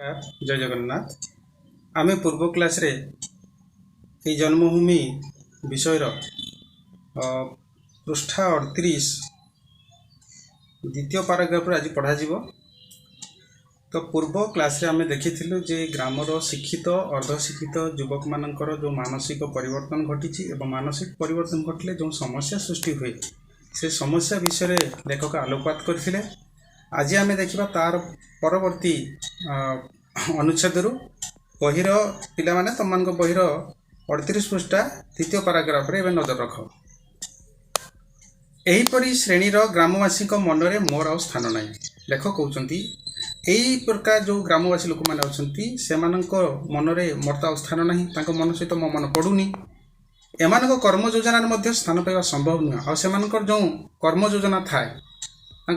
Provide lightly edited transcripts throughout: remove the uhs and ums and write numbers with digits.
जय जगन्नाथ। आमे पूर्व क्लास रे ये जन्मभूमि विषयर पृष्ठा 38 द्वितीय पाराग्राफ आज पढ़ा जीवो। तो पूर्व क्लास रे आमे देखिथिलु जे ग्रामर शिक्षित अर्धशिक्षित युवक मानकर जो मानसिक परिवर्तन घटी एवं मानसिक परिवर्तन घटले जो समस्या सृष्टि हुए से समस्या विषय लेखक आलोकपात करथिले। आज आमे देखिबा तार परवर्ती अनुच्छेद बहिर पिला माने तुम मान बहिर 38 पृष्ठा द्वितीय पाराग्राफ रे नजर रख। एहीपरि श्रेणीर ग्रामवासी मनरे मोर आ स्थान ना। लेखक कहते यही प्रकार जो ग्रामवासी लोक मैंने अच्छा से मनरे मोर तो स्थान ना, मन सहित मो मन पड़ूनी। एम कर्म योजना स्थान पाइबा संभव नुह। आ जो कर्म योजना थाए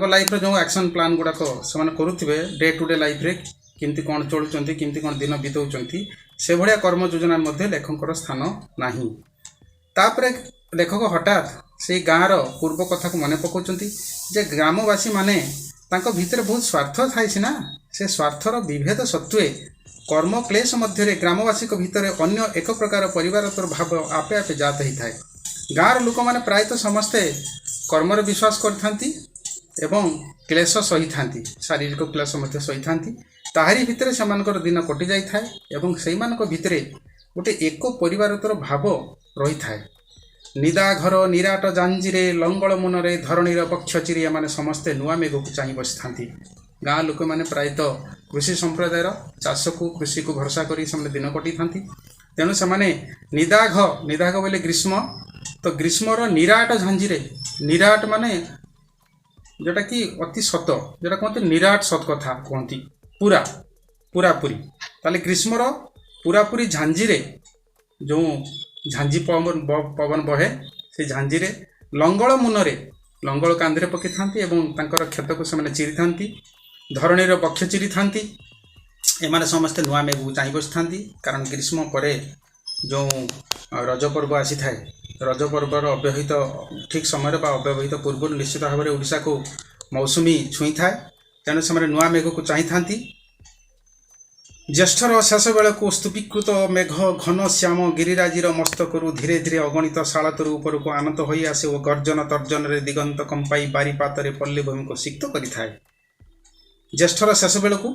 लाइफ रे जो एक्शन प्लान गुड़ाक से करुवे डे टू डे लाइफ रे किमती कौन चलुंट किमती कौन दिन बीतौंट से भाया कर्म योजना लेखकर स्थान नाही। तापरे लेखक हठात से गाँवर पूर्व कथा को मन पकाउछन्ति जे ग्रामवासी माने तांको भितर बहुत स्वार्थ थाए सीना से स्वार्थर विभेद सत्वे कर्म क्लेश मध्य ग्रामवासी भितर अन्य एक प्रकार परिवार भाव आपे आपे जात ही थाए। गाँवर लोक मैंने प्रायतः समस्ते कर्मर विश्वास करथांती एवं क्लेश सही थांती, शारीरिक क्लेश मध्य सही थांती। ताहारी भितर सेमानकर दिन कटि जाई थाए एवं सेमानक भितरे गोटे एक परिवारतर भाव रही थाए। निदा घर निराट जांजीरे लंगल मुनरे धरणीर पक्ष चिरी एमाने समस्ते नुआ मेघ को चाहि बसी थांती। गाँ लोक मैंने प्रायतः कृषि संप्रदायर चाष को कृषि को भरसा करी से दिन कटि थांती। तेणु से निदाघ बोले ग्रीष्म, तो ग्रीष्मर निराट झांजीरे, निराट माने जोटा कि अति सत जोटा कहते निराट सत कथा कहती पूरा पूरापूरी। ताले ग्रीष्मर पूरापूरी झांजीरे जो झांझी पवन बहे से झांझीरे लंगल मुनरे लंगल कांधे पकई था और क्षत को से चिरी था, धरणीर पक्ष चिरी था। एमाने समस्ते नुआ मेघ को चाह बसी था कारण ग्रीष्म पर जो रज पर्व आसी थाए रज पर्वर अव्यवहित ठीक समय अव्यवहित पूर्व निश्चित भाव में ओडिशा को मौसुमी छुई थाए। तेणु से नुआ मेघ को चाही था। ज्येष्ठर शेष बेल को स्तूपीकृत मेघ घन श्याम गिरिराजीर मस्तकरू धीरे धीरे अगणित शालतर ऊपर को आनत हो आसे और गर्जन तर्जन रे दिगंत कंपाई बारीपात पल्ली भूमि को सिक्त करें। ज्येष्ठर शेष बेल को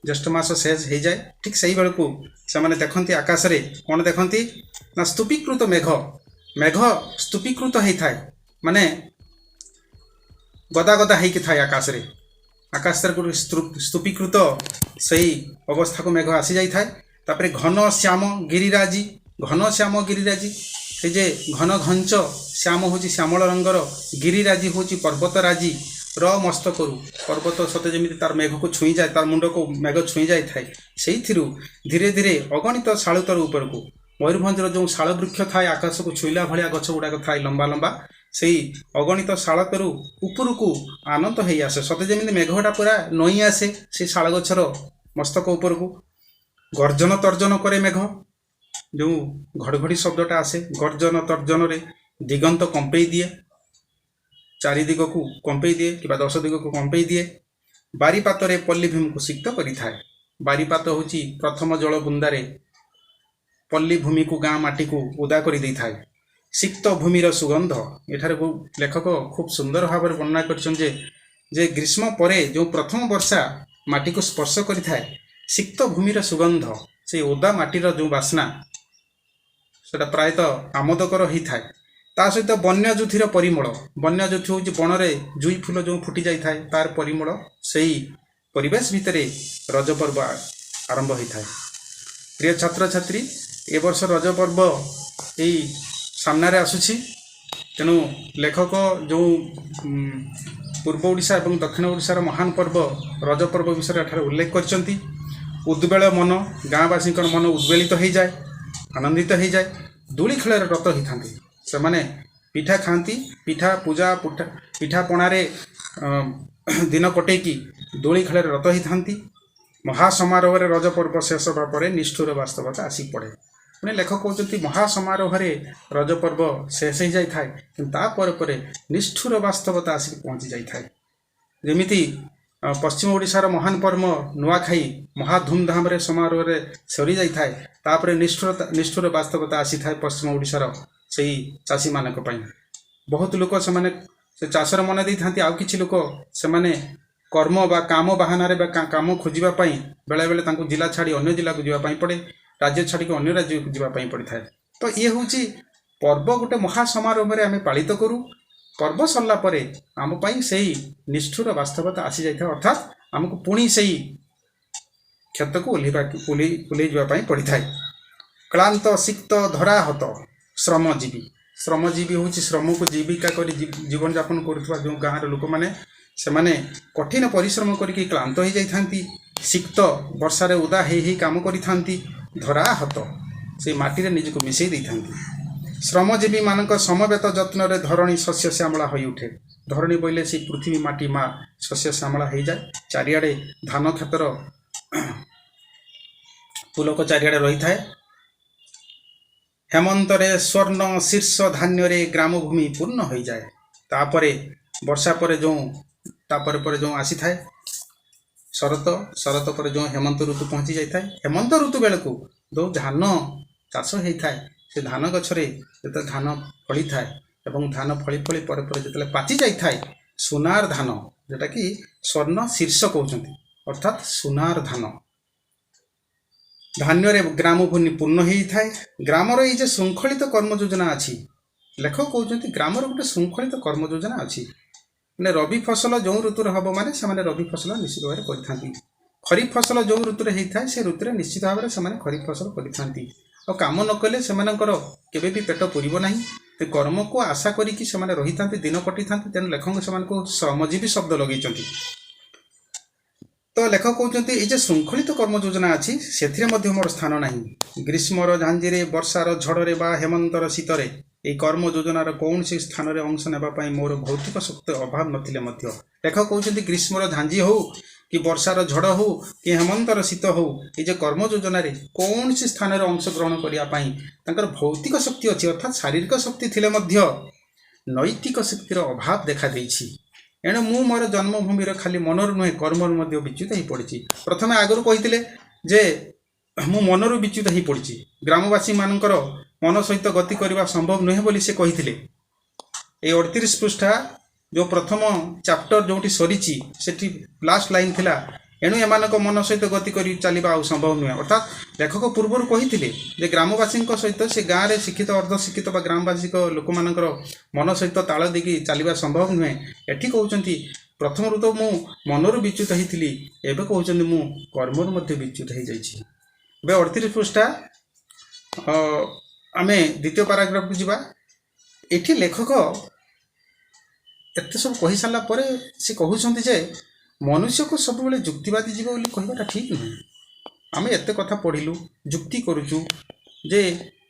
ज्येष्ठ मास शेष हो जाए ठीक से बेल को से देखती आकाश रे कौन देखती ना स्तूपीकृत मेघ, मेघ स्तूपीकृत होता है माने गदा गदा होती थाए आकाश रे, आकाश स्तूपीकृत सही अवस्था को मेघ आसी जाई थाए। तापरे घन श्याम गिरिराजी, घन श्याम गिरिराजी से जे घन घंच श्याम हूँ श्यामल रंगर, गिरिराजी हूँ पर्वतराजी र मस्तक पर्वत सते जमी तार मेघ को छुई जाए, तार मुंड को मेघ छुई जाए थाए से धीरे धीरे अगणित शालुतर ऊपर को मयूरभंजर जो शाल वृक्ष थाए आकाश को छुईला भाया गछ गुड़ाक थाए लंबा लंबा से अगणित शालतरु ऊपर को आनंद हो आसे सते जमी मेघटा पूरा नई आसे से शाल गछर मस्तक ऊपर को। गर्जन तर्जन करे मेघ, जो घड़घड़ी शब्दटा आसे गर्जन तर्जन रे दिगंत कंपई दिए, चारि दिग को कंपई दिए कि 10 दिग को कंपई दिए। बारीपात रे पल्ली भूमि को सिक्त करि थाए। बारीपात होची प्रथम जल बुंदारे पल्ली भूमि को गाँ माटी को उदा कर दे थाए। सिक्त भूमिर सुगंध एठारे लेखक खूब सुंदर भाव में वर्णना कर ग्रीष्म परे जो प्रथम वर्षा माटी को स्पर्श करें सिक्त भूमिर सुगंध से ओदा माटीर जो बास्ना से प्रायतः आमोदकर होता है। ता सहित वन्यज्योतिर परिमल, वन्यज्योति हूँ बणरे जुई फूल जो फुटी जाए तार परिमल से परिवेश भितर रज पर्व आरंभ होता है। प्रिय छात्र छात्री ए वर्ष रज पर्व यही सामने आसुछि। तेणु लेखक जो पूर्व ओडिशा और दक्षिण ओडिशार महान पर्व रज पर्व विषय एठारे उल्लेख करछन्ति। उद्वेल मन गाँवासी मन उद्वेलित हो जाए, आनंदित हो जाए, दूली खेल रत होता से माने पिठा खाती, पिठा पूजा पिठा पणारे दिन कटेकी दूली खेल रत होता। महासमारोह रज पर्व शेष होगा निष्ठुर वास्तवता आसी पड़े। पुणे लेखक कहते महासमारोह रज पर्व शेष हो जाए कि निष्ठुर वास्तवता आसिक पहुँची जाए। जमीती पश्चिम ओडिशार महान पर्व नुआखाई महा धूमधाम रे समारोह रे सरी जाई थाए तापरे निष्ठुर वास्तवता आसी थाए पश्चिम ओडिशार सेही चाषी मानक पई बहुत लोक से चाषर मन दे था आउ किछि लोक से कर्म बा काम बाहाना रे काम खोजिबा पई बेले बेले तांको जिला छाड़ी अन्य जिला को जीवा पई पड़े राज्य छाड़ी को अन्य राज्य को जीवा पई पड़ी थाए तो ये होची पर्व गोटे महा समारोह में आम पालित करूँ पर्व सरला परे आम पाई सही निष्ठुर वास्तवता आसी जाए अर्थात आमको पुणी सही क्षत को ओल्लई जावाई पड़ी थाए क्लांत सिक्त धरा हत श्रमजीवी हूँ श्रम को जीविका कर जीवन यापन करुवा जो गाँव लोक मैंने से कठिन परिश्रम करके क्लांत हो जाती सिक्त वर्षार उदा ही काम करी धरा हत से माटी निजक मिसई दे था श्रमजीवी मानक समवेत जत्न रे धरणी शस्य श्यामला हो उठे धरणी बोले से पृथ्वी माटी माँ शस्य श्यामला हो जाए चारिआडे धान क्षेत्र पुलक चारिआडे रही थाए हेमंतरे स्वर्ण शीर्ष धान्य रे ग्रामभूमि पूर्ण हो जाए तापरे वर्षा पर जो आसी थाए शरत पर जो हेमंत ऋतु पहुँची जाए हेमंत ऋतु बेलू जो धान चाष होता है से धान गछरे जो धान फली थाए एवं धान फली फली पर जो पाचि जाए सुनार धान जोटा कि स्वर्ण शीर्ष कहते अर्थात सुनार धान धान्य ग्रामभूमि पूर्ण होता है ग्रामर ये श्रृंखलित कर्म योजना अच्छी लेखक कहते ग्रामर गोटे श्रृंखलित कर्म योजना अच्छी मैंने रबी फसल जो ऋतुर हम मैंने से रबी फसल निश्चित भाव में करते खरीफ फसल जो ऋतुरे होता है से ऋतुरे निश्चित भाव में से खरीफ फसल करते और काम न कले से केवे भी पेट पूरब ना तो कर्म को आशा करी रही था दिन कटी था तेणु लेखक से श्रमजीवी शब्द लगे तो लेखक कहते ये श्रृंखलित कर्म योजना अच्छी से मोर स्थान ना ग्रीष्मर झांझी वर्षार झड़े बा हेमंतर शीतरे ये कर्म योजनार कौन सी स्थान में अंश नापी मोर भौतिक शक्ति अभाव नथिले मध्य लेखक कहते ग्रीष्मर झांझी हो कि वर्षार झड़ हो कि हेमंतर शीत हो ये कर्म योजना कौन सी स्थान में अंश ग्रहण करने भौतिक शक्ति अच्छी अर्थात शारीरिक शक्ति थिले मध्य नैतिक शक्तिर अभाव देखा देछि एणु मु मोर जन्मभूमि खाली मनर नुहे कर्मर विच्युत हो पड़ी प्रथम आगु कही जे मु मनर विच्युत हो पड़ी ग्रामवासी मानकर मन सहित गति करने संभव नुहे बोली से कही ये 38 पृष्ठा जो प्रथम चैप्टर जो सरी से लास्ट लाइन थिला एणु एमानक मन सहित गति कर चलवा संभव नुहे अर्थात लेखक पूर्वर कही ग्रामवासी सहित से गाँव में शिक्षित अर्धशिक्षित ग्रामवासी लोक मानकर मन सहित ताल देकी चलवा संभव नुहे एठी कहते प्रथम तो मु मनर विच्युत होती एवं कहते मु कर्मर विच्युत हो जाए 38 पृष्ठा आम द्वितीय पैराग्राफ को जीवा एठी लेखक एत सब कही सारा पर से कहते जे मनुष्य को सब बेले जुक्तिवादी जीव बोली कहवाटा ठीक नुहे आम एत कथा पढ़िलु जुक्ति करुचु जे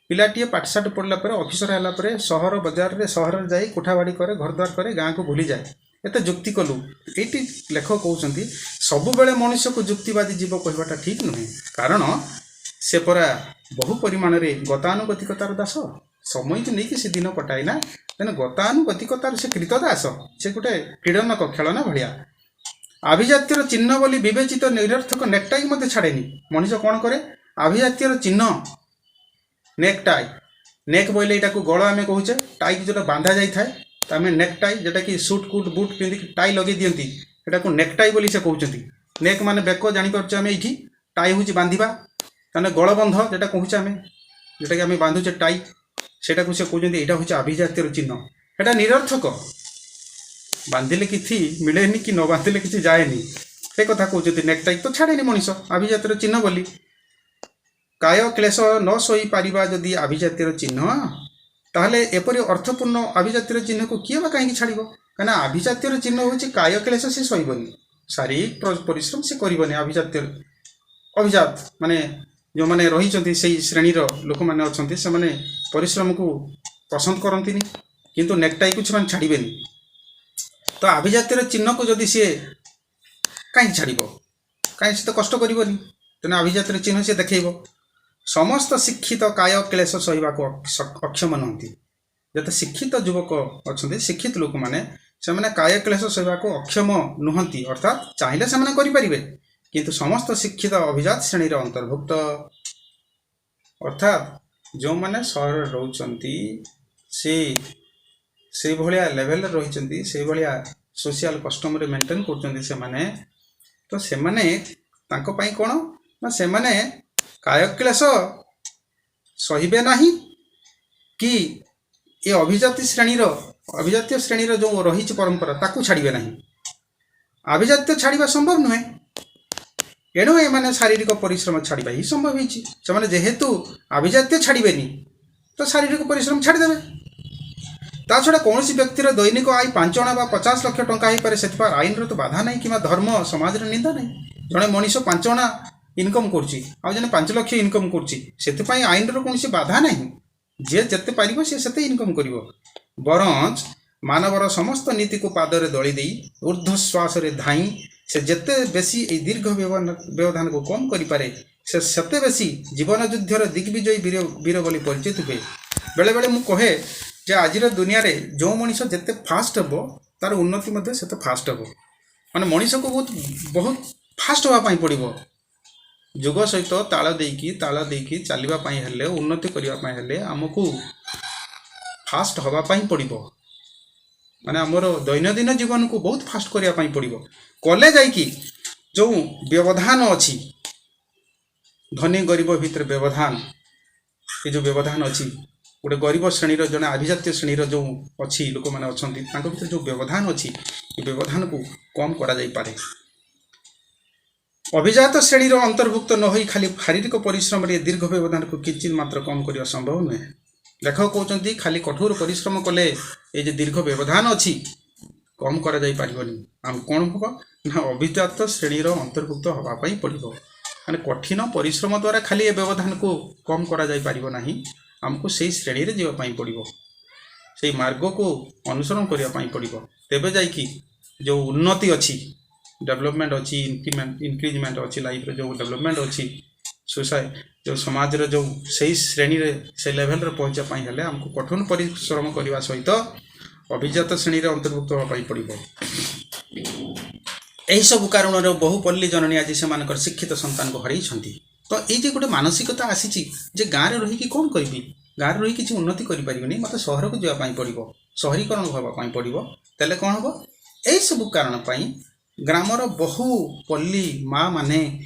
पिलाटीए पाठशाठ पढ़ला ऑफिसर है सहर बजार रे सहर जाई कोठाबाड़ी करे घरद्वार करे गाँ को भूली जाए एत जुक्ति कलु ये लेखक कहते सब बेले मनुष्य को जुक्तिवादी जीव कहवाटा ठीक नुहे कारण से परा बहु परिमाण में गतानुगतिकतार दास समय को लेकिन से दिन कटाए ना तेना गतानुगतिकतार से कृतदास से गोटे क्रीडनक खेलना भाया आभिजातीय चिन्ह बोली विवेचित निरर्थक नेकटाई मत छाड़ेनी मनीष कौन करे आभिजातीय चिन्ह नेकटाई नेक बोले यहाँ गल आम कहे टाई की जो बांधा जाए आम नेकटाई जोटा कि सुट कुट बुट पिंधिक टाई लगे दिखती यहाँ नेकटाई बोली से कहते नेक मान बेक जापर आम ये टाई हूँ बांधा ताने गलबंध जोटा कहूचे आम जोटा कि आम बांधुचे टाई सेटा को से कहते यहाँ हूँ आभिजातीय चिन्ह एटा निरर्थक बांधिले कि मिलेनी कि न बांधिले कि जाएनी से कथा कहते नेकटाई तो छाड़ेनी मनीष आभिजातीय चिन्ह बोली काय क्लेश न सही पारिबा जदि आभिजातीय चिन्ह ताहले एपरि अर्थपूर्ण आभिजातीय चिन्ह को किए कहीं छाड़ कहीं आभिजातीय चिन्ह हूँ काय क्लेश से सहबनी शारीरिक परिश्रम से करनी आभिजातीय अभिजात माने जो मैंने रही से श्रेणीर लोक मैंने अच्छा से मैंने परिश्रम को पसंद करती किंतु नेकटाई को से छाड़े तो आभिजातीय चिन्ह को जदि सी कहीं छाड़ कहीं से तो कष्ट करनी तेना आभिजातीय चिन्ह से देखेब समस्त शिक्षित काय क्लेश सहवाक अक्षम नुहति जते शिक्षित युवक अच्छा शिक्षित लोक मैंने ସେମାନେ କାୟ କ୍ଲେଶ ସହିବାକୁ ଅକ୍ଷମ ନୁହନ୍ତି, ଅର୍ଥାତ୍ ଚାହିଁଲେ ସେମାନେ କରିପାରିବେ, କିନ୍ତୁ ସମସ୍ତ ଶିକ୍ଷିତ ଅଭିଜାତ ଶ୍ରେଣୀର ଅନ୍ତର୍ଭୁକ୍ତ। ଅର୍ଥାତ୍ ଯେଉଁମାନେ ସହରରେ ରହୁଛନ୍ତି ସେଇଭଳିଆ ଲେଭେଲରେ ରହିଛନ୍ତି, ସେଇଭଳିଆ ସୋସିଆଲ କଷ୍ଟମରେ ମେଣ୍ଟେନ୍ କରୁଛନ୍ତି ସେମାନେ, ତ ସେମାନେ ତାଙ୍କ ପାଇଁ କ'ଣ ନା ସେମାନେ କାୟ କ୍ଲେଶ ସହିବେ ନାହିଁ କି ଏ ଅଭିଜାତୀୟ ଶ୍ରେଣୀର ଯେଉଁ ରହିଛି ପରମ୍ପରା ତାକୁ ଛାଡ଼ିବେ ନାହିଁ। ଆଭିଜାତ୍ୟ ଛାଡ଼ିବା ସମ୍ଭବ ନୁହେଁ, ଏଣୁ ଏମାନେ ଶାରୀରିକ ପରିଶ୍ରମ ଛାଡ଼ିବା ହିଁ ସମ୍ଭବ ହେଇଛି। ସେମାନେ ଯେହେତୁ ଆଭିଜାତ୍ୟ ଛାଡ଼ିବେନି ତ ଶାରୀରିକ ପରିଶ୍ରମ ଛାଡ଼ିଦେବେ। ତା ଛଡ଼ା କୌଣସି ବ୍ୟକ୍ତିର ଦୈନିକ ଆୟ 5 ଅଣା ବା 50 ଲକ୍ଷ ଟଙ୍କା ହେଇପାରେ, ସେଥିପାଇଁ ଆଇନର ତ ବାଧା ନାହିଁ କିମ୍ବା ଧର୍ମ ସମାଜର ନିନ୍ଦା ନାହିଁ। ଜଣେ ମଣିଷ 5 ଅଣା ଇନକମ୍ କରୁଛି ଆଉ ଜଣେ 5 ଲକ୍ଷ ଇନକମ୍ କରୁଛି, ସେଥିପାଇଁ ଆଇନର କୌଣସି ବାଧା ନାହିଁ। ଯିଏ ଯେତେ ପାରିବ ସେ ସେତେ ଇନକମ୍ କରିବ। ବରଞ୍ଚ ମାନବର ସମସ୍ତ ନୀତିକୁ ପାଦରେ ଦଳି ଦେଇ ଊର୍ଦ୍ଧ୍ୱଶ୍ୱାସରେ ଧାଇଁ ସେ ଯେତେ ବେଶୀ ଏହି ଦୀର୍ଘ ବ୍ୟବଧାନକୁ କମ୍ କରିପାରେ, ସେ ସେତେ ବେଶୀ ଜୀବନ ଯୁଦ୍ଧର ଦିଗ୍ବିଜୟୀ ବୀର ବୋଲି ପରିଚିତ ହୁଏ। ବେଳେବେଳେ ମୁଁ କହେ ଯେ ଆଜିର ଦୁନିଆରେ ଯେଉଁ ମଣିଷ ଯେତେ ଫାଷ୍ଟ ହେବ ତାର ଉନ୍ନତି ମଧ୍ୟ ସେତେ ଫାଷ୍ଟ ହେବ। ମାନେ ମଣିଷକୁ ବହୁତ ଫାଷ୍ଟ ହେବା ପାଇଁ ପଡ଼ିବ। ଯୁଗ ସହିତ ତାଳ ଦେଇକି ଚାଲିବା ପାଇଁ ହେଲେ, ଉନ୍ନତି କରିବା ପାଇଁ ହେଲେ ଆମକୁ ଫାଷ୍ଟ ହେବା ପାଇଁ ପଡ଼ିବ। ମାନେ ଆମର ଦୈନନ୍ଦିନ ଜୀବନକୁ ବହୁତ ଫାଷ୍ଟ କରିବା ପାଇଁ ପଡ଼ିବ। କଲେ ଯାଇକି ଯେଉଁ ବ୍ୟବଧାନ ଅଛି, ଧନୀ ଗରିବ ଭିତରେ ବ୍ୟବଧାନ, ଏ ଯେଉଁ ବ୍ୟବଧାନ ଅଛି, ଗୋଟେ ଗରିବ ଶ୍ରେଣୀର ଜଣେ ଆଭିଜାତ୍ୟ ଶ୍ରେଣୀର ଯେଉଁ ଅଛି ଲୋକମାନେ ଅଛନ୍ତି, ତାଙ୍କ ଭିତରେ ଯେଉଁ ବ୍ୟବଧାନ ଅଛି, ଏ ବ୍ୟବଧାନକୁ କମ୍ କରାଯାଇପାରେ। ଅଭିଜାତ ଶ୍ରେଣୀର ଅନ୍ତର୍ଭୁକ୍ତ ନ ହୋଇ ଖାଲି ଶାରୀରିକ ପରିଶ୍ରମରେ ଦୀର୍ଘ ବ୍ୟବଧାନକୁ କିଞ୍ଚିତ୍ ମାତ୍ର କମ୍ କରିବା ସମ୍ଭବ ନୁହେଁ। ଲେଖକ କହୁଛନ୍ତି ଖାଲି କଠୋର ପରିଶ୍ରମ କଲେ ଏ ଯେ ଦୀର୍ଘ ବ୍ୟବଧାନ ଅଛି କମ୍ କରାଯାଇପାରିବନି। ଆମେ କ'ଣ ହେବ ନା ଅଭିଜାତ ଶ୍ରେଣୀର ଅନ୍ତର୍ଭୁକ୍ତ ହେବା ପାଇଁ ପଡ଼ିବ। ମାନେ କଠିନ ପରିଶ୍ରମ ଦ୍ୱାରା ଖାଲି ଏ ବ୍ୟବଧାନକୁ କମ୍ କରାଯାଇପାରିବ ନାହିଁ, ଆମକୁ ସେଇ ଶ୍ରେଣୀରେ ଯିବା ପାଇଁ ପଡ଼ିବ, ସେଇ ମାର୍ଗକୁ ଅନୁସରଣ କରିବା ପାଇଁ ପଡ଼ିବ। ତେବେ ଯାଇକି ଯେଉଁ ଉନ୍ନତି ଅଛି, ଡେଭଲପମେଣ୍ଟ ଅଛି, ଇନକ୍ରିଜମେଣ୍ଟ ଅଛି, ଲାଇଫ୍ରେ ଯେଉଁ ଡେଭଲପମେଣ୍ଟ ଅଛି, ଯେଉଁ ସମାଜର ଯେଉଁ ସେଇ ଶ୍ରେଣୀରେ ସେ ଲେଭେଲରେ ପହଞ୍ଚିବା ପାଇଁ ହେଲେ ଆମକୁ କଠୋର ପରିଶ୍ରମ କରିବା ସହିତ ଅଭିଜାତ ଶ୍ରେଣୀରେ ଅନ୍ତର୍ଭୁକ୍ତ ହେବା ପାଇଁ ପଡ଼ିବ। ଏହିସବୁ କାରଣରୁ ବହୁ ପଲ୍ଲୀ ଜନନୀ ଆଜି ସେମାନଙ୍କର ଶିକ୍ଷିତ ସନ୍ତାନକୁ ହରାଇଛନ୍ତି। ତ ଏଇ ଯେ ଗୋଟେ ମାନସିକତା ଆସିଛି ଯେ ଗାଁରେ ରହିକି କ'ଣ କରିବି, ଗାଁରେ ରହି କିଛି ଉନ୍ନତି କରିପାରିବିନି, ମୋତେ ସହରକୁ ଯିବା ପାଇଁ ପଡ଼ିବ, ସହରୀକରଣ ହେବା ପାଇଁ ପଡ଼ିବ, ତାହେଲେ କ'ଣ ହେବ? ଏହିସବୁ କାରଣ ପାଇଁ ଗ୍ରାମର ବହୁ ପଲ୍ଲୀ ମା' ମାନେ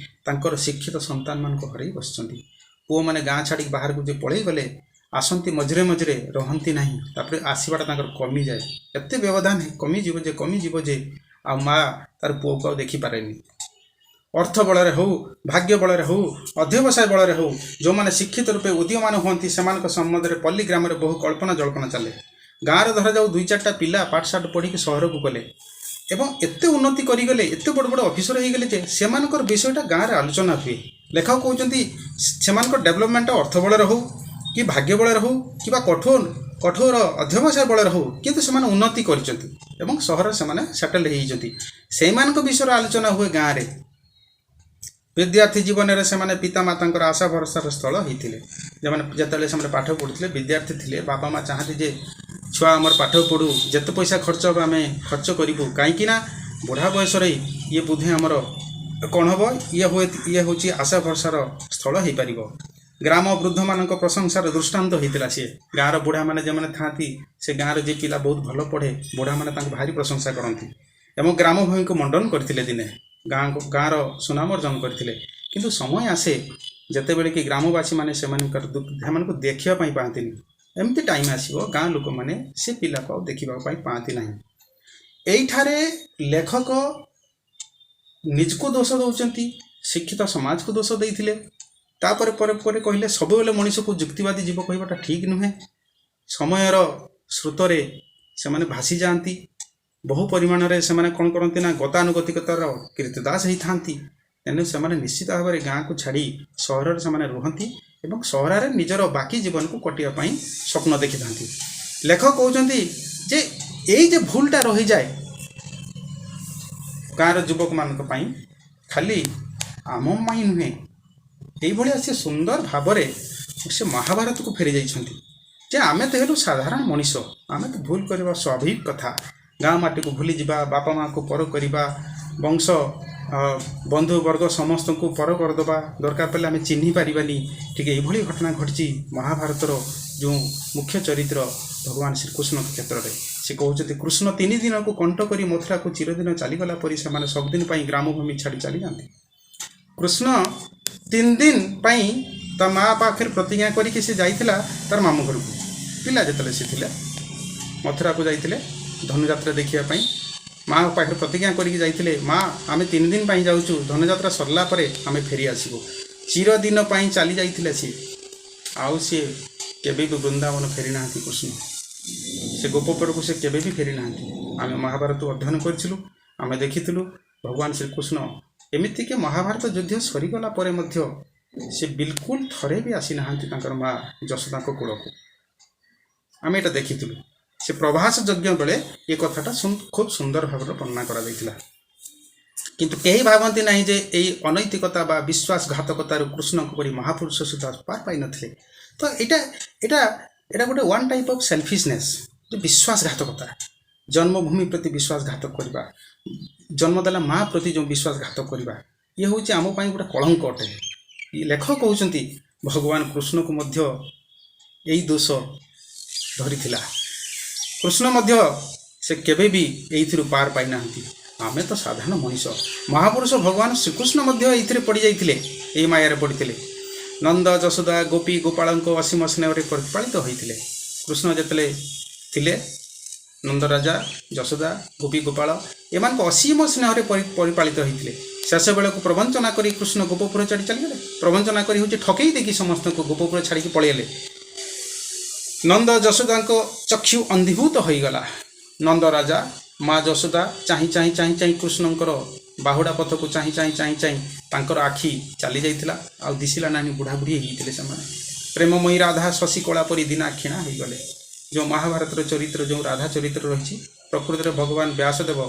ତାଙ୍କର ଶିକ୍ଷିତ ସନ୍ତାନମାନଙ୍କୁ ହରାଇ ବସିଛନ୍ତି। ପୁଅମାନେ ଗାଁ ଛାଡ଼ିକି ବାହାରକୁ ଯେ ପଳେଇ ଗଲେ, ଆସନ୍ତି ମଝିରେ ରହନ୍ତି ନାହିଁ, ତାପରେ ଆସିବାଟା ତାଙ୍କର କମିଯାଏ। ଏତେ ବ୍ୟବଧାନ କମିଯିବ ଯେ ଆଉ ମା' ତାର ପୁଅକୁ ଆଉ ଦେଖିପାରେନି। ଅର୍ଥ ବଳରେ ହେଉ, ଭାଗ୍ୟ ବଳରେ ହେଉ, ଅଧ୍ୟବସାୟ ବଳରେ ହେଉ, ଯେଉଁମାନେ ଶିକ୍ଷିତ ରୂପେ ଉଦୀୟମାନ ହୁଅନ୍ତି ସେମାନଙ୍କ ସମ୍ବନ୍ଧରେ ପଲ୍ଲୀ ଗ୍ରାମରେ ବହୁ କଳ୍ପନା ଜଳ୍ପନା ଚାଲେ। ଗାଁରେ ଧରାଯାଉ 2-4ଟା ପିଲା ପାଠଶାଠ ପଢ଼ିକି ସହରକୁ ଗଲେ ଏବଂ ଏତେ ଉନ୍ନତି କରିଗଲେ, ଏତେ ବଡ଼ ବଡ଼ ଅଫିସର ହେଇଗଲେ ଯେ ସେମାନଙ୍କର ବିଷୟଟା ଗାଁରେ ଆଲୋଚନା ହୁଏ। ଲେଖକ କହୁଛନ୍ତି ସେମାନଙ୍କର ଡେଭଲପମେଣ୍ଟ ଅର୍ଥ ବଳରେ ହେଉ କି ଭାଗ୍ୟ ବଳରେ ହେଉ କିମ୍ବା କଠୋର ଅଧ୍ୟବସାୟ ବଳରେ ହେଉ, କିନ୍ତୁ ସେମାନେ ଉନ୍ନତି କରିଛନ୍ତି ଏବଂ ସହରରେ ସେମାନେ ସେଟେଲ୍ ହେଇଛନ୍ତି, ସେଇମାନଙ୍କ ବିଷୟରେ ଆଲୋଚନା ହୁଏ ଗାଁରେ। ବିଦ୍ୟାର୍ଥୀ ଜୀବନରେ ସେମାନେ ପିତାମାତାଙ୍କର ଆଶା ଭରସାର ସ୍ଥଳ ହେଇଥିଲେ। ଯେତେବେଳେ ସେମାନେ ପାଠ ପଢ଼ୁଥିଲେ, ବିଦ୍ୟାର୍ଥୀ ଥିଲେ, ବାପା ମା' ଚାହାନ୍ତି ଯେ ଛୁଆ ଆମର ପାଠ ପଢ଼ୁ, ଯେତେ ପଇସା ଖର୍ଚ୍ଚ ହେବ ଆମେ ଖର୍ଚ୍ଚ କରିବୁ, କାହିଁକି ନା ବୁଢ଼ା ବୟସରେ ଇଏ ବୁଦ୍ଧି ଆମର କ'ଣ ହେବ, ଇଏ ହେଉଛି ଆଶା ଭରସାର ସ୍ଥଳ ହେଇପାରିବ। ଗ୍ରାମ ବୃଦ୍ଧମାନଙ୍କ ପ୍ରଶଂସାର ଦୃଷ୍ଟାନ୍ତ ହେଇଥିଲା ସିଏ। ଗାଁର ବୁଢ଼ାମାନେ ଯେଉଁମାନେ ଥାଆନ୍ତି, ସେ ଗାଁର ଯେ ପିଲା ବହୁତ ଭଲ ପଢ଼େ, ବୁଢ଼ାମାନେ ତାଙ୍କୁ ଭାରି ପ୍ରଶଂସା କରନ୍ତି ଏବଂ ଗ୍ରାମଭୂମିକୁ ମଣ୍ଡନ କରିଥିଲେ। ଦିନେ ଗାଁର ସୁନାମ ଅର୍ଜନ କରିଥିଲେ। କିନ୍ତୁ ସମୟ ଆସେ ଯେତେବେଳେ କି ଗ୍ରାମବାସୀମାନେ ସେମାନଙ୍କୁ ଦେଖିବା ପାଇଁ ପାଆନ୍ତିନି। ଏମିତି ଟାଇମ୍ ଆସିବ ଗାଁ ଲୋକମାନେ ସେ ପିଲାକୁ ଆଉ ଦେଖିବା ପାଇଁ ପାଆନ୍ତି ନାହିଁ। ଏଇଠାରେ ଲେଖକ ନିଜକୁ ଦୋଷ ଦେଉଛନ୍ତି, ଶିକ୍ଷିତ ସମାଜକୁ ଦୋଷ ଦେଇଥିଲେ। ତାପରେ ପରେ କହିଲେ ସବୁବେଳେ ମଣିଷକୁ ଯୁକ୍ତିବାଦୀ ଜୀବ କହିବାଟା ଠିକ୍ ନୁହେଁ। ସମୟର ସ୍ରୋତରେ ସେମାନେ ଭାସି ଯାଆନ୍ତି। ବହୁ ପରିମାଣରେ ସେମାନେ କ'ଣ କରନ୍ତି ନା ଗତାନୁଗତିକତାର କୀର୍ତ୍ତିଦାସ ହେଇଥାନ୍ତି। ତେଣୁ ସେମାନେ ନିଶ୍ଚିତ ଭାବରେ ଗାଁକୁ ଛାଡ଼ି ସହରରେ ସେମାନେ ରୁହନ୍ତି ଏବଂ ସହରରେ ନିଜର ବାକି ଜୀବନକୁ କଟିବା ପାଇଁ ସ୍ୱପ୍ନ ଦେଖିଥାନ୍ତି। ଲେଖକ କହୁଛନ୍ତି ଯେ ଏଇ ଯେ ଭୁଲଟା ରହିଯାଏ ଗାଁର ଯୁବକମାନଙ୍କ ପାଇଁ, ଖାଲି ଆମ ପାଇଁ ନୁହେଁ, ଏଇଭଳିଆ ସେ ସୁନ୍ଦର ଭାବରେ ସେ ମହାଭାରତକୁ ଫେରି ଯାଇଛନ୍ତି ଯେ ଆମେ ତ ହେଲୁ ସାଧାରଣ ମଣିଷ, ଆମେ ତ ଭୁଲ କରିବା ସ୍ୱାଭାବିକ କଥା। ଗାଁ ମାଟିକୁ ଭୁଲି ଯିବା, ବାପା ମାଆକୁ ପର କରିବା, ବଂଶ ବନ୍ଧୁବର୍ଗ ସମସ୍ତଙ୍କୁ ପର କରିଦେବା, ଦରକାର ପଡ଼ିଲେ ଆମେ ଚିହ୍ନି ପାରିବାନି। ଠିକ୍ ଏଇଭଳି ଘଟଣା ଘଟିଛି ମହାଭାରତର ଯେଉଁ ମୁଖ୍ୟ ଚରିତ୍ର ଭଗବାନ ଶ୍ରୀକୃଷ୍ଣଙ୍କ କ୍ଷେତ୍ରରେ। ସେ କହୁଛନ୍ତି କୃଷ୍ଣ 3 ଦିନକୁ କଣ୍ଟ କରି ମଥୁରାକୁ ଚିରଦିନ ଚାଲିଗଲା ପରି ସେମାନେ ସବୁଦିନ ପାଇଁ ଗ୍ରାମଭୂମି ଛାଡ଼ି ଚାଲିଯାଆନ୍ତି। କୃଷ୍ଣ 3 ଦିନ ପାଇଁ ତା ମା ପାଖରେ ପ୍ରତିଜ୍ଞା କରିକି ସେ ଯାଇଥିଲା ତାର ମାମୁଁ ଘରକୁ। ପିଲା ଯେତେବେଳେ ସେ ଥିଲେ ମଥୁରାକୁ ଯାଇଥିଲେ ଧନୁଯାତ୍ରା ଦେଖିବା ପାଇଁ। ମା ପାଖରେ ପ୍ରତିଜ୍ଞା କରିକି ଯାଇଥିଲେ, ମା ଆମେ 3 ଦିନ ପାଇଁ ଯାଉଛୁ, ଧନୁଯାତ୍ରା ସରିଲା ପରେ ଆମେ ଫେରି ଆସିବୁ। ଚିରଦିନ ପାଇଁ ଚାଲି ଯାଇଥିଲେ ସିଏ, ଆଉ ସିଏ କେବେ ବି ବୃନ୍ଦାବନ ଫେରି ନାହାନ୍ତି। କୃଷ୍ଣ ସେ ଗୋପପୁରକୁ ସେ କେବେ ବି ଫେରି ନାହାନ୍ତି। ଆମେ ମହାଭାରତ ଅଧ୍ୟୟନ କରିଥିଲୁ, ଆମେ ଦେଖିଥିଲୁ ଭଗବାନ ଶ୍ରୀକୃଷ୍ଣ ଏମିତିକି ମହାଭାରତ ଯୁଦ୍ଧ ସରିଗଲା ପରେ ମଧ୍ୟ ସେ ବିଲକୁଲ ଥରେ ବି ଆସିନାହାନ୍ତି ତାଙ୍କର ମା ଯଶୋଦାଙ୍କ କୂଳକୁ। ଆମେ ଏଇଟା ଦେଖିଥିଲୁ। ସେ ପ୍ରଭାସ ଯଜ୍ଞ ବେଳେ ଏ କଥାଟା ଖୁବ୍ ସୁନ୍ଦର ଭାବରେ ବର୍ଣ୍ଣନା କରାଯାଇଥିଲା। କିନ୍ତୁ କେହି ଭାବନ୍ତି ନାହିଁ ଯେ ଏଇ ଅନୈତିକତା ବା ବିଶ୍ୱାସଘାତକତାରୁ କୃଷ୍ଣଙ୍କ ପରି ମହାପୁରୁଷ ସୁଦ୍ଧା ପାର ପାଇନଥିଲେ। ତ ଏଇଟା ଗୋଟେ ୱାନ୍ ଟାଇପ୍ ଅଫ୍ ସେଲ୍ଫିଶନେସ୍, ଯେ ବିଶ୍ୱାସଘାତକତା, ଜନ୍ମଭୂମି ପ୍ରତି ବିଶ୍ୱାସଘାତ କରିବା, ଜନ୍ମଦେଲା ମା ପ୍ରତି ଯେଉଁ ବିଶ୍ୱାସଘାତ କରିବା, ଇଏ ହେଉଛି ଆମ ପାଇଁ ଗୋଟେ କଳଙ୍କ ଅଟେ। ଲେଖକ କହୁଛନ୍ତି ଭଗବାନ କୃଷ୍ଣକୁ ମଧ୍ୟ ଏଇ ଦୋଷ ଧରିଥିଲା। କୃଷ୍ଣ ମଧ୍ୟ ସେ କେବେ ବି ଏଇଥିରୁ ପାର ପାଇନାହାନ୍ତି। ଆମେ ତ ସାଧାରଣ ମଣିଷ। ମହାପୁରୁଷ ଭଗବାନ ଶ୍ରୀକୃଷ୍ଣ ମଧ୍ୟ ଏଇଥିରେ ପଡ଼ିଯାଇଥିଲେ, ଏଇ ମାୟାରେ ପଡ଼ିଥିଲେ। ନନ୍ଦ ଯଶୋଦା ଗୋପୀ ଗୋପାଳଙ୍କ ଅସୀମ ସ୍ନେହରେ ପରିପାଳିତ ହୋଇଥିଲେ। କୃଷ୍ଣ ଯେତେବେଳେ ଥିଲେ, ନନ୍ଦରାଜା ଯଶୋଦା ଗୋପୀ ଗୋପାଳ ଏମାନଙ୍କ ଅସୀମ ସ୍ନେହରେ ପରିପାଳିତ ହୋଇଥିଲେ। ଶେଷ ବେଳକୁ ପ୍ରବଞ୍ଚନା କରି କୃଷ୍ଣ ଗୋପପୁର ଛାଡ଼ି ଚାଲିଗଲେ। ପ୍ରବଞ୍ଚନା କରି ହେଉଛି ଠକେଇ ଦେଇକି ସମସ୍ତଙ୍କୁ ଗୋପପୁର ଛାଡ଼ିକି ପଳେଇଲେ। ନନ୍ଦ ଯଶୋଦାଙ୍କ ଚକ୍ଷୁ ଅନ୍ଧୀଭୂତ ହୋଇଗଲା। ନନ୍ଦ ରାଜା ମା ଯଶୋଦା ଚାହିଁ ଚାହିଁ ଚାହିଁ ଚାହିଁ କୃଷ୍ଣଙ୍କର ବାହୁଡ଼ା ପଥକୁ ଚାହିଁ ଚାହିଁ ଚାହିଁ ଚାହିଁ ତାଙ୍କର ଆଖି ଚାଲି ଯାଇଥିଲା, ଆଉ ଦିଶିଲା ନାହିଁ। ବୁଢ଼ାବୁଢ଼ୀ ହେଇଯାଇଥିଲେ ସେମାନେ। ପ୍ରେମମୟୀ ରାଧା ଶଶୀ କଳା ପରି ଦିନା କ୍ଷୀଣା ହୋଇଗଲେ। ଯେଉଁ ମହାଭାରତର ଚରିତ୍ର, ଯେଉଁ ରାଧା ଚରିତ୍ର ରହିଛି, ପ୍ରକୃତରେ ଭଗବାନ ବ୍ୟାସଦେବ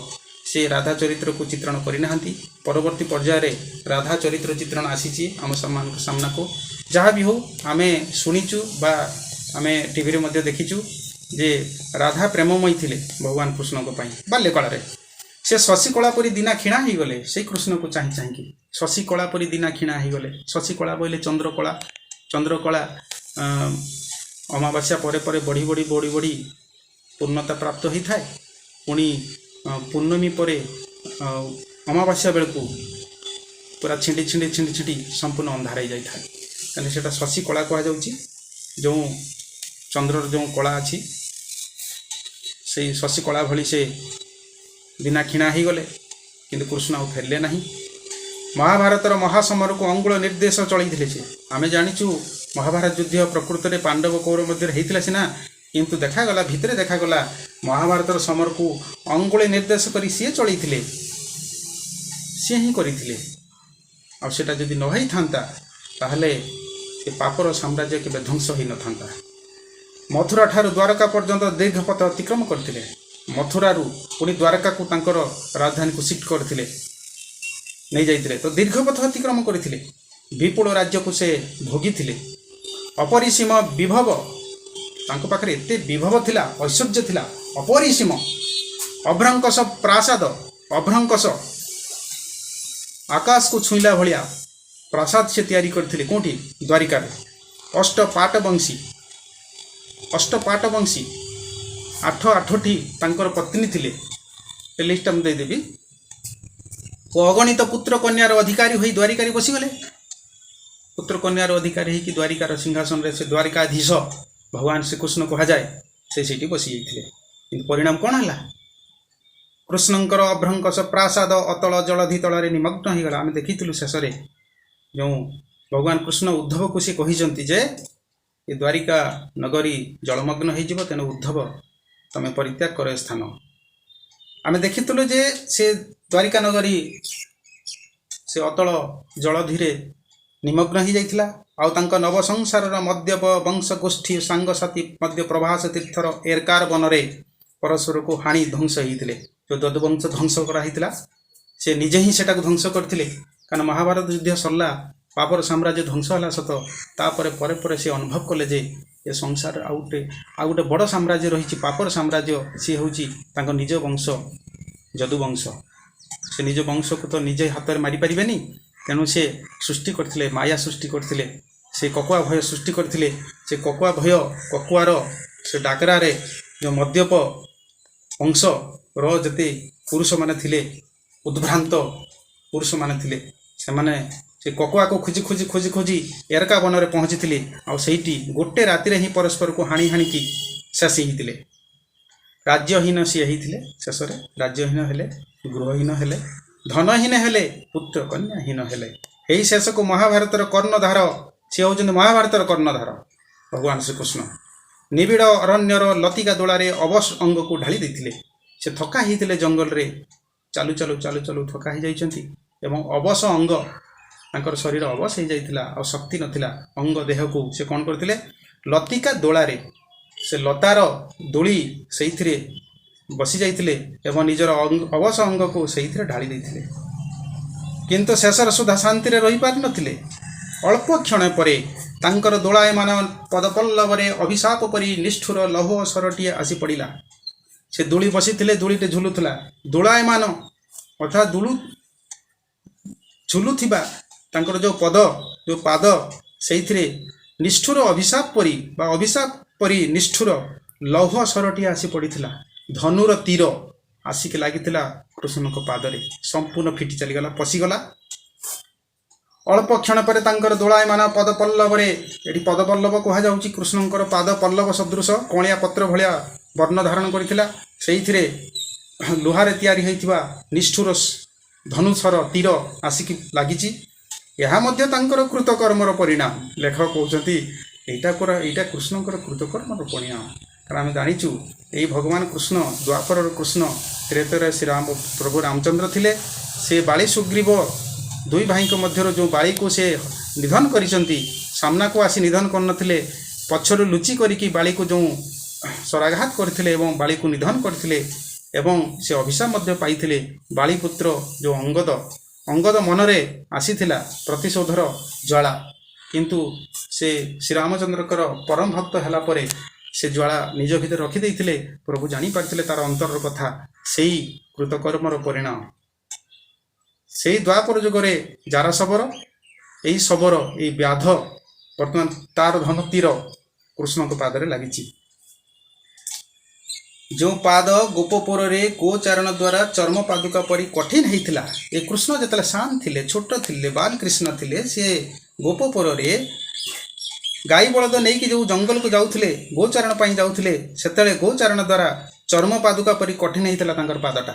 ସେ ରାଧା ଚରିତ୍ରକୁ ଚିତ୍ରଣ କରିନାହାନ୍ତି। ପରବର୍ତ୍ତୀ ପର୍ଯ୍ୟାୟରେ ରାଧା ଚରିତ୍ର ଚିତ୍ରଣ ଆସିଛି ଆମ ସାମ୍ନାକୁ। ଯାହା ବି ହେଉ, ଆମେ ଶୁଣିଛୁ ବା ଆମେ ଟିଭିରେ ମଧ୍ୟ ଦେଖିଛୁ ଯେ ରାଧା ପ୍ରେମମୟୀ ଥିଲେ ଭଗବାନ କୃଷ୍ଣଙ୍କ ପାଇଁ। ବାଲ୍ୟକାଳରେ ସେ ଶଶୀକଳା ପରି ଦିନା କ୍ଷୀଣା ହେଇଗଲେ। ସେଇ କୃଷ୍ଣକୁ ଚାହିଁ ଚାହିଁକି ଶଶୀକଳା ପରି ଦିନା କ୍ଷୀଣା ହେଇଗଲେ। ଶଶୀକଳା ବୋଇଲେ ଚନ୍ଦ୍ରକଳା। ଚନ୍ଦ୍ରକଳା ଅମାବାସ୍ୟା ପରେ ପରେ ବଢ଼ି ବଢ଼ି ବଢ଼ି ବଢ଼ି ପୂର୍ଣ୍ଣତା ପ୍ରାପ୍ତ ହୋଇଥାଏ। ପୁଣି ପୂର୍ଣ୍ଣମୀ ପରେ ଅମାବାସ୍ୟା ବେଳକୁ ପୁରା ଛିଣ୍ଡି ଛିଣ୍ଡି ଛିଣ୍ଡି ଛିଣ୍ଡି ସମ୍ପୂର୍ଣ୍ଣ ଅନ୍ଧାର ହେଇଯାଇଥାଏ। ତାହେଲେ ସେଇଟା ଶଶୀକଳା କୁହାଯାଉଛି। ଯେଉଁ ଚନ୍ଦ୍ରର ଯେଉଁ କଳା ଅଛି, ସେଇ ଶଶୀକଳା ଭଳି ସେ ଦିନା କ୍ଷୀଣା ହେଇଗଲେ। କିନ୍ତୁ କୃଷ୍ଣ ଆଉ ଫେରିଲେ ନାହିଁ। ମହାଭାରତର ମହାସମରକୁ ଅଙ୍ଗୁଳ ନିର୍ଦ୍ଦେଶ ଚଳେଇଥିଲେ ସେ। ଆମେ ଜାଣିଛୁ ମହାଭାରତ ଯୁଦ୍ଧ ପ୍ରକୃତରେ ପାଣ୍ଡବ କୌରବ ମଧ୍ୟରେ ହେଇଥିଲା ସିନା, କିନ୍ତୁ ଦେଖାଗଲା, ଭିତରେ ଦେଖାଗଲା ମହାଭାରତର ସମରକୁ ଅଙ୍ଗୁଳି ନିର୍ଦ୍ଦେଶ କରି ସିଏ ଚଳେଇଥିଲେ, ସିଏ ହିଁ କରିଥିଲେ। ଆଉ ସେଟା ଯଦି ନ ହେଇଥାନ୍ତା ତାହେଲେ ଏ ପାପର ସାମ୍ରାଜ୍ୟ କେବେ ଧ୍ୱଂସ ହୋଇନଥାନ୍ତା। ମଥୁରା ଠାରୁ ଦ୍ୱାରକା ପର୍ଯ୍ୟନ୍ତ ଦୀର୍ଘ ପଥ ଅତିକ୍ରମ କରିଥିଲେ। ମଥୁରାରୁ ପୁଣି ଦ୍ୱାରକାକୁ ତାଙ୍କର ରାଜଧାନୀକୁ ସିଫ୍ଟ କରିଥିଲେ, ନେଇଯାଇଥିଲେ। ତ ଦୀର୍ଘ ପଥ ଅତିକ୍ରମ କରିଥିଲେ। ବିପୁଳ ରାଜ୍ୟକୁ ସେ ଭୋଗିଥିଲେ। ଅପରିସୀମ ବିଭବ, ତାଙ୍କ ପାଖରେ ଏତେ ବିଭବ ଥିଲା, ଐଶ୍ୱର୍ଯ୍ୟ ଥିଲା, ଅପରିସୀମ। ଅଭ୍ରଙ୍କଶ ପ୍ରାସାଦ, ଅଭ୍ରଙ୍କଶ ଆକାଶକୁ ଛୁଇଁଲା ଭଳିଆ ପ୍ରାସାଦ ସେ ତିଆରି କରିଥିଲେ। କେଉଁଠି? ଦ୍ୱାରିକାରେ। ଅଷ୍ଟପାଟବଂଶୀ 8ଟି ତାଙ୍କର ପତ୍ନୀ ଥିଲେ। ଏ ଲିଷ୍ଟଟା ମୁଁ ଦେଇଦେବି। ଓ ଅଗଣିତ ପୁତ୍ର କନ୍ୟାର ଅଧିକାରୀ ହୋଇ ଦ୍ୱାରିକାରେ ବସିଗଲେ। ପୁତ୍ର କନ୍ୟାର ଅଧିକାରୀ ହେଇକି ଦ୍ୱାରିକାର ସିଂହାସନରେ ସେ ଦ୍ୱାରିକାଧୀଶ ଭଗବାନ ଶ୍ରୀକୃଷ୍ଣ କୁହାଯାଏ, ସେ ସେଇଠି ବସିଯାଇଥିଲେ। କିନ୍ତୁ ପରିଣାମ କ'ଣ ହେଲା? କୃଷ୍ଣଙ୍କର ଅଭ୍ରଙ୍କଶ ପ୍ରାସାଦ ଅତଳ ଜଳଧି ତଳରେ ନିମଗ୍ନ ହୋଇଗଲା। ଆମେ ଦେଖିଥିଲୁ ଶେଷରେ ଯେଉଁ ଭଗବାନ କୃଷ୍ଣ ଉଦ୍ଧବକୁ ସେ କହିଛନ୍ତି ଯେ ଏ ଦ୍ୱାରିକା ନଗରୀ ଜଳମଗ୍ନ ହୋଇଯିବ, ତେଣୁ ଉଦ୍ଧବ ତମେ ପରିତ୍ୟାଗ କର ଏ ସ୍ଥାନ। ଆମେ ଦେଖିଥିଲୁ ଯେ ସେ ଦ୍ୱାରିକା ନଗରୀ ସେ ଅତଳ ଜଳଧିରେ ନିମଗ୍ନ ହୋଇଯାଇଥିଲା। ଆଉ ତାଙ୍କ ନବସଂସାରର ମଦ୍ୟପ ବଂଶ ଗୋଷ୍ଠୀ ସାଙ୍ଗସାଥୀ ମଧ୍ୟ ପ୍ରଭାସ ତୀର୍ଥର ଏରକାର ବନରେ ପରସ୍ପରକୁ ହାଣି ଧ୍ୱଂସ ହୋଇଥିଲେ। ଯେଉଁ ଦଦବଂଶ ଧ୍ୱଂସ କରାହେଇଥିଲା, ସେ ନିଜେ ହିଁ ସେଟାକୁ ଧ୍ୱଂସ କରିଥିଲେ। କାରଣ ମହାଭାରତ ଯୁଦ୍ଧ ସରିଲା, ପାପର ସାମ୍ରାଜ୍ୟ ଧ୍ୱଂସ ହେଲା ସତ, ତାପରେ ପରେ ପରେ ସେ ଅନୁଭବ କଲେ ଯେ ए संसार आउ गोटे बड़ साम्राज्य रही पापर साम्राज्य सी हूँ निज वंश जदु वंश से निज वंश को तो निजे हाथ में मारी पारे तेणु से सृष्टि करते माया सृष्टि करते से ककुआ भय सृष्टि करते से ककुआ भय ककुआर से डाकरा जो मद्यप वंश रते पुरुष माने थिले उद्भ्रांत पुरुष माने थिले से ककुआ को खोजी खोजी खोजी खोजी एरका वन में पहुँची आईटी गोटे राति ही परस्पर को हाणी हाणी की शेष होते राज्यहीन सी होते शेष राज्यहीन हेले गृहहीन हेले धनहीन हेले पुत्र कन्याहीन हेले यही शेष को महाभारतर कर्णधार सी हूँ महाभारतर कर्णधार भगवान श्रीकृष्ण निबिड़ अरण्यर लतिका दोलारे अवश अंग को ढाली देते से थका होते जंगल रे चालू चालू चालू चालू थका हो जाइछंती एवं अवश अंग तांकर शरीर अवश हो जाइथिला और शक्ति नथिला अंग देह को से कौन करथिले लतिका दोलारे से लतार दोली से बसी जाइथिले एवं निजर अवश अंग को से ढाली देथिले किंतु शेषर सुधा शांति रही पार नथिले अल्प क्षण परे तांकर दोलायमान पदपल्लवरे अभिशाप परी निष्ठुर लौह सरटीए आसी पड़ा से दूली बसी दूलीटे झुलुला दोलायमान अर्थात दुलु झुलुथिबा तांकर जो पाद से निष्ठुर अभिशाप परी बा अभिशाप परी निष्ठुर लौह सरटीए आसी पड़ा धनुर तीर आसिक लगी कृष्ण को पादरे संपूर्ण फिटी चलीगला पशिगला अल्प क्षण पर तांकर दोलायमान पदपल्लवरे ये पदपल्लव कहुच्छी कृष्णकर पाद पल्लव सदृश कणिया पत्र भलिया वर्ण धारण करथिला सेइथिरे लुहारे तैयारी होइथिबा निष्ठुर धनुषर तीर आसिक लागिची यह मध्य तांकर कृतकर्मर परिणाम लेखक कहते यहाँ कृष्णकर कृतकर्मर परिणाम कारण आम जाचु यही भगवान कृष्ण द्वापर कृष्ण त्रेतर श्री राम प्रभु रामचंद्र थिले से बाली सुग्रीव दुई भाई मध्य जो बाली को से निधन करिसंती सामना को आसी निधन करनथिले पछरु लुचि करिकी बाली को जो शराघात करथिले एवं बाली को निधन करथिले एवं से अभिशाप मध्य पाइथिले बाली पुत्र जो अंगद मनरे आसीथिला प्रतिशोधर ज्वाला किंतु से श्री रामचंद्रकर परम भक्त हला परे से ज्वाला निज भीतर रखी देइथिले प्रभु जानी पारथिले तार अंतर कथा सेई कृतकर्मर परिणाम से द्वापर जुगरे जार शबर यही शबर यही व्याध वर्तमान तार धन तीर कृष्ण को पादरे लगी जो पाद गोपपुर रे गोचारण द्वारा चर्म पादुका परी कठिन होता ये कृष्ण जिते शांत थे छोट थे बाल कृष्ण थे से गोपपुर रे गाई बलद नहीं कि जो जंगल को जाऊले गोचारण जाऊले से गोचारण द्वारा चर्म पादुका परी कठिन होता पादटा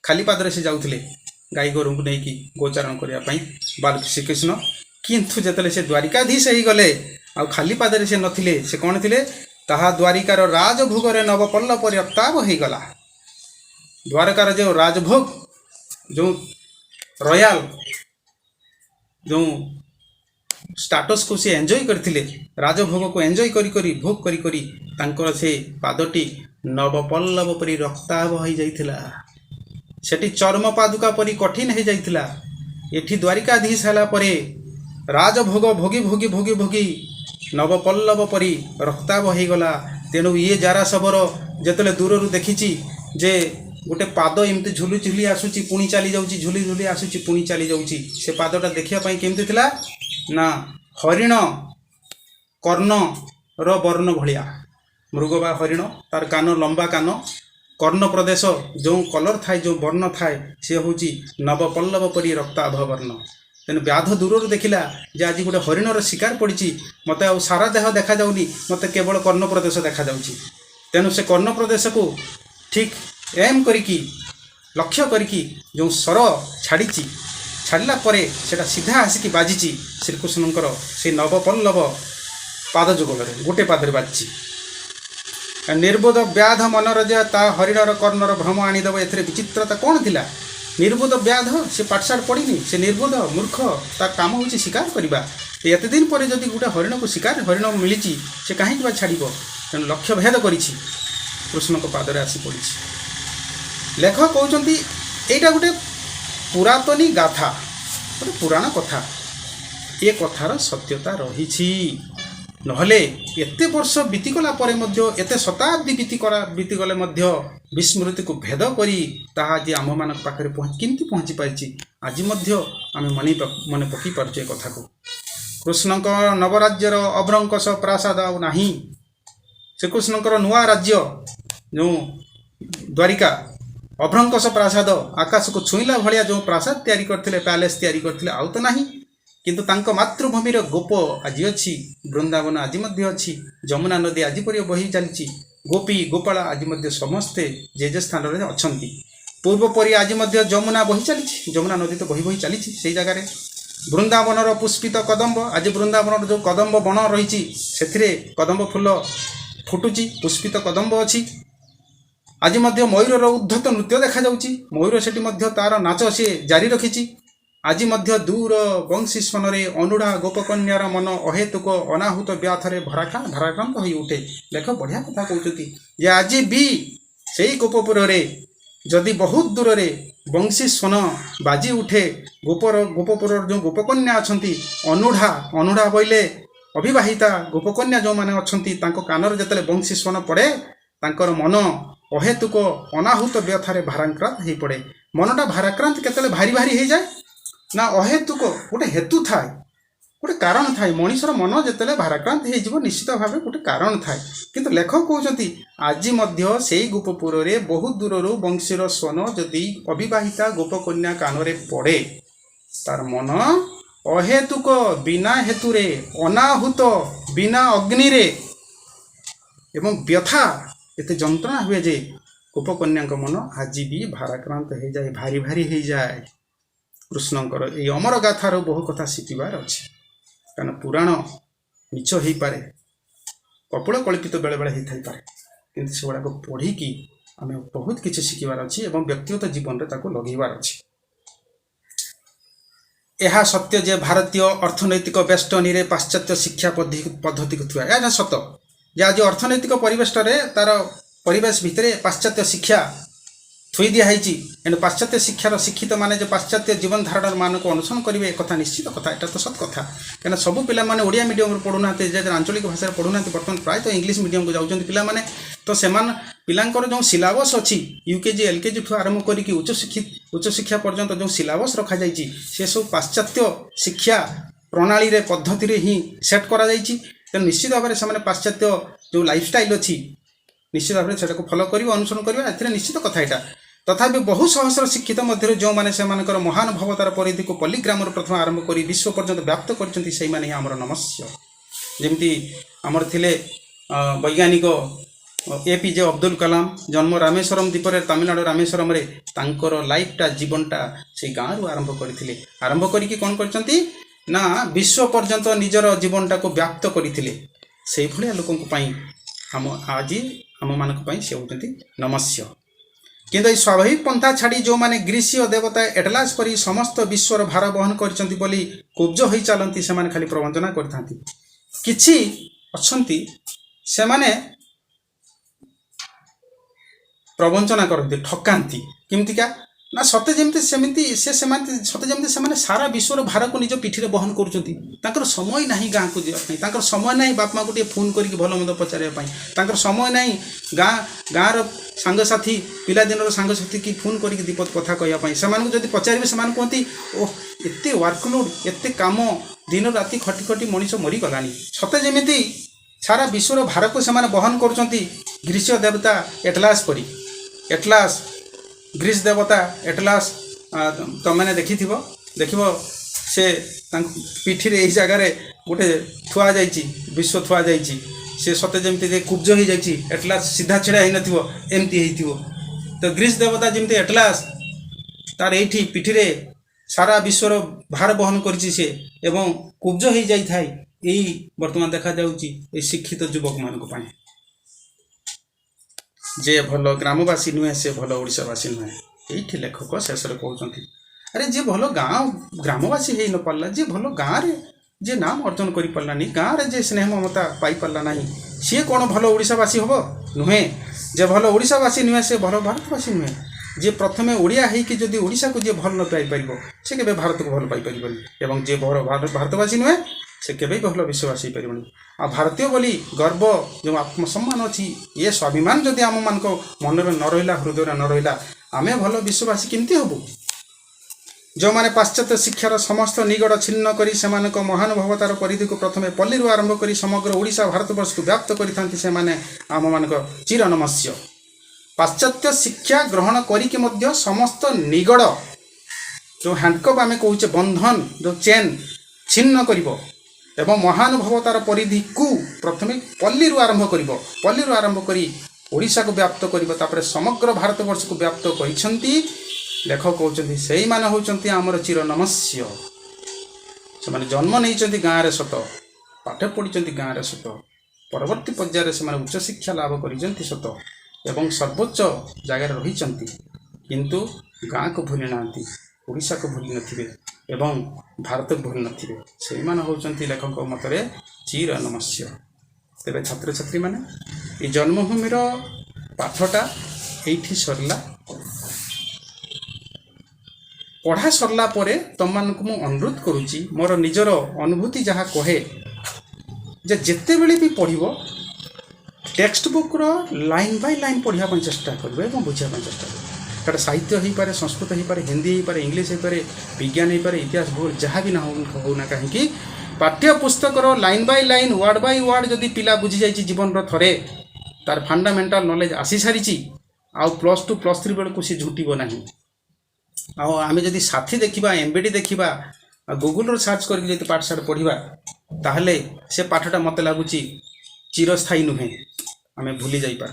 खाली पादरे से जाऊले गाई गोरु को लेकिन गोचारण करने बाल श्रीकृष्ण किंतु जिते से द्वारिकाधीश हो गले आ खाली पादरे से नथिले से कौन थे ताहा द्वारिकार राजभोग नवपल्ल पर्याप्ताव हो गला द्वारकार जो राजभोग जो रॉयल जो स्टाटस को से एंजॉय करथिले राजभोग को एंजॉय करी करी भोग करी करी तांकर से पादटी नवपल्लव परी रक्ताभ हो जाइथिला सेठी चर्म पादुका परी कठिन हो जाइथिला एठी द्वारिकाधीश हला परे राजभोग भोगी भोगी भोगी भोगी नवपल्लव परी रक्ताभ हो गला तेणु ये जारा शबर जेतले दूर देखी जे गोटे पाद एमती झुली झुली आसूची पुणी चली जाऊँगी झुली झुली आसूची पुणी चली जाऊँगी से पादटा देखा केमती थिला ना हरिण कर्ण वर्ण भलिया मृग बा हरिण तार कान लंबा कान कर्ण प्रदेश जो कलर थाए जो वर्ण थाए सी हूँ नवपल्लव परी रक्ताभ वर्ण तेणु व्याध दूर देखला जे आज गोटे हरिणर शिकार पड़ी मत आ सारा देह देखा जाऊनी मत केवल कर्ण प्रदेश देखा जाऊँगी तेणु से कर्ण प्रदेश को ठीक एम करिकी लक्ष्य करिकी जो सर छाड़ी छाड़ला परे सेटा सीधा आसिकी बाजी श्रीकृष्णकर से नवपल्लव पाद जुगल गोटे पादरे बाजी निर्बोध व्याध मनोरजा ता हरिणर कर्णर भ्रम आनीदेव ए विचित्रता कौन थिला निर्बोध व्याध से पाठशाठ पढ़ी से निर्बोध मूर्ख ता काम हूँ शिकार करवा एत दिन पर जदि गोटे हरिण को शिकार हरिण मिली से कहीं छाड़ तेणु लक्ष्य भेद कर कृष्ण को पादरे आसी पड़ी लेखक कहते यहाँ गोटे पुरातनी गाथा गोटे पुराण कथा ये कथार सत्यता रही নহলে एते वर्ष बीतीगला परे मध्य एते शताब्दी बीतीगले मध्य विस्मृति को भेद करी ताहा जे आम मान पाखे केमती पहुँची पारिछि आज मध्य आम मन पकई पार्चे कथा को कृष्णक नवराज्यर अभ्रंकस प्रासाद आउ नाही श्रीकृष्णकर नुआ राज्य जो द्वारिका अभ्रंकस प्रासाद आकाश को छुईला भाया जो प्रासाद तैयारी करथिले पैलेस तैयारी करथिले आउ तो नाही किंतु तांको मातृभूमिर गोप आज अच्छी वृंदावन आज मध्य अच्छी जमुना नदी आज पर बही चलती गोपी गोपाला आज मध्य समस्ते जे जे स्थान रे अछंती पूर्व परि आज मध्य जमुना बही चली जमुना नदी तो बही बही चली से जगार वृंदावनर पुष्पित कदम्ब आज वृंदावन जो कदम्ब बण रही से कदम्ब फूल फुटुची पुष्पित कदम्ब अच्छी आज मध्य मयूर उद्धत नृत्य देखा जाउची मयूर सेठी मध्य तार नाच सी जारी रखिची आज मध्य दूर बंशी स्वनरे अनुढ़ा गोपकन्यार मन अहेतुक अनाहुत व्याथरे भाराक्रांत हो उठे देख बढ़िया कथा कहते जे आज भी से गोपपुर जदि बहुत दूर रे बंशी स्वन बाजी उठे गोपपुर जो गोपकन्या अच्छी अनुढ़ा बोले अविवाहिता गोपकन्या जो मैंने अच्छा कानर जिते बंशी स्वन पड़े तांकर मन अहेतुक अनाहुत व्यथारे भाराक्रांत हो पड़े मनटा भाराक्रांत केतले भारी भारी हो जाए ना अहेतुक गोटे हेतु थाए गोटे कारण थाए मनीषर मन जिते भाराक्रांत हो निश्चित भाव गोटे कारण थाए किंतु लेखक कहते आज मध्य से गोपपुर रे बहुत दूर बंशीर स्वन जदि अविवाहिता गोपकन्या कानरे पड़े तार मन अहेतुक बिना हेतुरे अनाहुत बिना अग्नि रे एवं व्यथा एते जंत्रणा हुए जे गोपकन्या मन आज भी भाराक्रांत हो जाए भारी भारी हो जाए कृष्णकर ये अमर गाथार बहु कथा शिखबार अच्छे कारण पुराण मिछ हो पारे कपड़ कल्पित बेले बेले होता पारे कि से गुड़ाक पढ़ी आम बहुत किसी शिखबार अच्छी और व्यक्तिगत जीवन में लगेबार अच्छी यह सत्य जे भारतीय अर्थनैतिक बेष्टनी रे पाश्चात्य शिक्षा पद्धति को थुआ यह सत जे आज अर्थनैतिक परिवेश तार परिवेश भितर पाश्चात्य शिक्षा थुई दिखाई एणु पाश्चात्य शिक्षार शिक्षित माने जो पाश्चात्य जीवन धारण मान को अनुसरण करेंगे एक निश्चित कथा यहाँ तो सत कथा कहीं सब पिला माने ओडिया मीडियम पढ़ुना आंचलिक भाषा पढ़ुना बर्तमान प्राय तो इंग्लीश मीडियम को जाऊँ पिलाने तो सेमान पिलांकर जो सिलेबस अच्छी यूकेजी एलकेजी ठू आरंभ करके उच्च शिक्षा पर्यंत जो सिलेबस रखा जाइए से सब पाश्चात्य शिक्षा प्रणाली रे पद्धति रे ही सेट करा जाइए तेणु निश्चित भाव में पाश्चात्य जो लाइफस्टाइल अच्छी निश्चित भाव से फॉलो कर अनुसरण करवा ए निश्चित कथा यहाँ तथापि बहु सहस्र शिक्षित मध्य जो मैंने से महानुभावतार परिधि को पल्लीग्राम प्रथम आरंभ कर विश्व पर्यंत व्याप्त कर आमर नमस्य जमती आमर थिले वैज्ञानिक एपीजे अब्दुल कलाम जन्म रामेश्वरम द्वीप में तमिलनाडु रामेश्वरम रे तांकर लाइफटा जीवनटा से गाँव आरंभ करथिले आरंभ करके कौन करचंती ना विश्व पर्यंत निजर जीवनटा को व्याप्त करथिले से भलिया लोकन को पई हम आज आम मानक पई से होचंती नमस्य किंतु स्वाभाविक पंथा छाड़ी जो माने ग्रीसीय देवता एटलास परी समस्त विश्वर भार बहन करचंती बोली कुब्ज होई चालंती से माने खाली प्रवंचना करथांती किछि अछंती से माने प्रवंचना करती ठकांती केमतिका ना सते जमती सेमती से सते जमती से सारा विश्वर भार को निज पिठी बहन कर समय नहीं गाँव को जावाई समय नहीं बाप माँ को फोन करके भल मद पचारे समय नहीं गाँव सांगसाथी पिलादिन सांगसाथी की फोन करके दीपद कथा कहवाई से पचारे से कहती ओह एत वर्कलोड एत कम दिन राति खटी खटी मनीष मरीगलानी सते जमी सारा विश्वर भार को से बहन कर ग्रीसीय देवता एटलास परी एटलास ग्रीस देवता एटलास तुमने देखी देख से पिठी रे जगार गोटे थुआ जाइए विश्व थुआ जाइए से सते जमी कुब्ज हो जाइए एटलास सीधा छिड़ा हो नमती तो ग्रीस देवता जमी एटलास तार ये पिठी रे सारा विश्वर भार बहन करिछि एवं कुब्ज हो जाए यही बर्तमान देखा जाउछि शिक्षित युवक मान जे भल ग्रामवासी नुहे से भल ओडिशावासी नुहे ये लेखक शेष कहते अरे जे भल गाँव ग्रामवासी हो न पारा जे भल गाँव रे जे नाम अर्जन कर पारानी गाँव रे जे स्नेह ममता पाई पारा ना सी कौन भल ओडिशावासी हम नुहे जे भल ओडिशावासी नुहे से भल भारतवासी नुहे जे प्रथमे ओडिया होइकि जदि ओडिशा को जे भल न पाई पारिबो से केबे भारत को भल पाई परिबनी एवं जे भारतवासी नुहे से केबे भल विश्वासी पारिबनी आ भारतीय बोली गर्व जो आत्मसम्मान अच्छी ये स्वाभिमान जदि आम मान मन में न रहा हृदय न रहा आमे भल विश्वासी केमती हबु जो माने पाश्चात्य शिक्षार समस्त निगड़ छिन्न करी सेमानक महानुभावतार परिधि को प्रथमे पल्ली आरंभ करी समग्र ओडिशा भारतवर्ष को व्याप्त करिथांती से माने आम मानक चिर नमस्य पाश्चात्य शिक्षा ग्रहण करिके मध्य समस्त निगड़ जो हैंडकप आमे कहूचे बंधन जो चेन छिन्न करिवो एवं महानुभावतार परिधि को प्रथमे पल्ली आरंभ करिवो पल्ली आरंभ करी ओडिशा को व्याप्त करिवो तापर समग्र भारतवर्ष को व्याप्त करिसंती लेखक कहते से माने होचंती आमर चिर नमस्य से माने जन्म नहीं गाँव रे सत पाठ पढ़ी गाँव रे सत परवर्ती पर्यायर से माने उच्च शिक्षा लाभ करिसंती सत एवं सर्वोच्च जगार रही किंतु गाँ को भूली ना ओडिशा को भूली नथिबे एवं भारत को भूली नथिबे से माने होचंती लेखक मतरे चिर नमस्य तेरे छात्र छात्री माने ये जन्मभूमिर पाठटा एठी सरला पढ़ा सरला परे तुम मानक मु अनुरोध करुच्ची मोर निजर अनुभूति जहाँ कहे जे जेते बेले भी पढ़िबो टेक्स्ट बुक रो लाइन बाय लाइन पढ़िया चेष्टा करिवो एवं बुझिया चेष्टा करिवो साहित्य हो पारे संस्कृत हो पारे हिंदी हो पारे इंग्लिश हो पारे विज्ञान हो पारे इतिहास भूगोल जहाँ भी ना होना कहीं पाठ्य पुस्तक line by line word by word जदि पिला बुझी जाइए जीवन रे तार फंडामेंटाल नॉलेज आसी सारी आउ +2 +3 बेलू सी झुटिब ना आम जदि साथी देखा एमबीडी देखा गूगल सर्च करके पाठशाला पढ़ा ताहले से पाठटा मत लगुच चिरस्थायी नुहे आम भूली जाइपा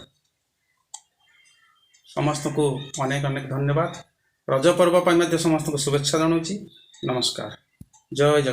समस्त को अनेक अनेक धन्यवाद रज पर्व समस्त को शुभेच्छा जनाऊँ नमस्कार जय जगन्नाथ।